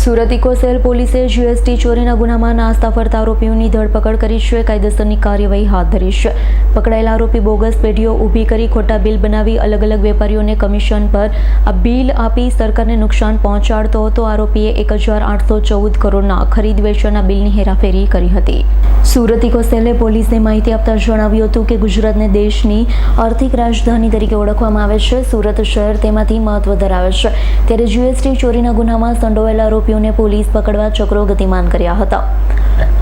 Surat eco cell પોલીસે GST ચોરીના ગુનામાં નાસ્તા ફરતા આરોપીઓની ધરપકડ કરી છે. કાયદેસરની કાર્યવાહી હાથ ધરી છે. પકડાયેલા આરોપી બોગસ પેઢીઓ ઊભી કરી ખોટા બિલ બનાવી અલગ અલગ વેપારીઓને કમિશન પર આ બિલ આપી સરકારને નુકસાન પહોંચાડતો હતો. આરોપીએ 1814 કરોડના ખરીદ વેચાણના બિલની હેરાફેરી કરી હતી. સુરત ઇકોસેલે પોલીસને માહિતી આપતા જણાવ્યું હતું કે ગુજરાતને દેશની આર્થિક રાજધાની તરીકે ઓળખવામાં આવે છે. સુરત શહેર તેમાંથી મહત્વ ધરાવે છે. ત્યારે જીએસટી ચોરીના ગુનામાં સંડોવાયેલા આરોપીઓને પોલીસ પકડવા ચક્રો ગતિમાન કર્યા હતા.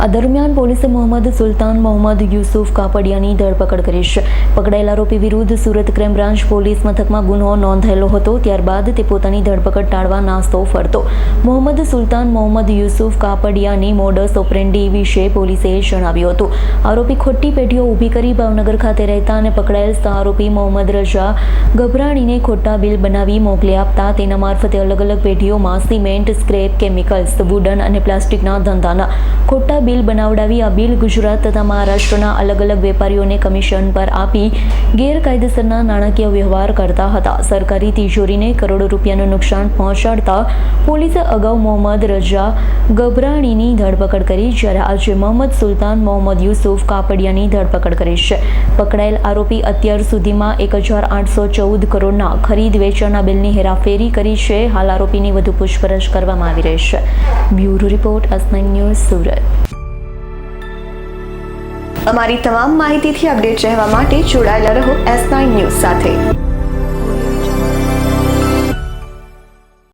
આ દરમિયાન પોલીસે મોહમ્મદ સુલતાન મોહમ્મદ યુસુફ કાપડિયાની ધરપકડ કરી છે. પકડાયેલા આરોપી વિરુદ્ધ સુરત ક્રાઇમ બ્રાન્ચ પોલીસ મથકમાં ગુનો નોંધાયેલો હતો. ત્યારબાદ તે પોતાની ધરપકડ ટાળવા નાસ્તો ફરતો. મોહમ્મદ સુલતાન મોહમ્મદ યુસુફ કાપડિયાની મોડસ ઓપરેન્ડી વિશે પોલીસે જણાવ્યું હતું. આરોપી ખોટી પેઢીઓ ઊભી કરી ભાવનગર ખાતે રહેતા અને પકડાયેલ આરોપી મોહમ્મદ રજા ગભરાણીને ખોટા બિલ બનાવી મોકલી આપતા તેના મારફતે અલગ અલગ પેઢીઓમાં સિમેન્ટ, સ્ક્રેપ, કેમિકલ્સ, વુડન અને પ્લાસ્ટિકના ધંધાના ખોટા બિલ બનાવડાવી આ બિલ ગુજરાત તથા મહારાષ્ટ્રના અલગ અલગ વેપારીઓને કમિશન પર આપી ગેરકાયદેસરના નાણાકીય વ્યવહાર કરતા હતા. સરકારી તિજોરીને કરોડો રૂપિયાનું નુકસાન પહોંચાડતા પોલીસે અગાઉ મોહમ્મદ રજા ગભરાણીની ધરપકડ કરી, જ્યારે આજે મોહમ્મદ સુલતાન મોહમ્મદ યુસુફ કાપડિયાની ધરપકડ કરી છે. પકડાયેલ આરોપી અત્યાર સુધીમાં 1814 કરોડના ખરીદ વેચાણના બિલની હેરાફેરી કરી છે. હાલ આરોપીની વધુ પૂછપરછ કરવામાં આવી રહી છે. Bureau report S9 news Surat. અમારી તમામ માહિતીથી અપડેટ રહેવા માટે જોડાયેલા રહો S9 ન્યૂઝ સાથે.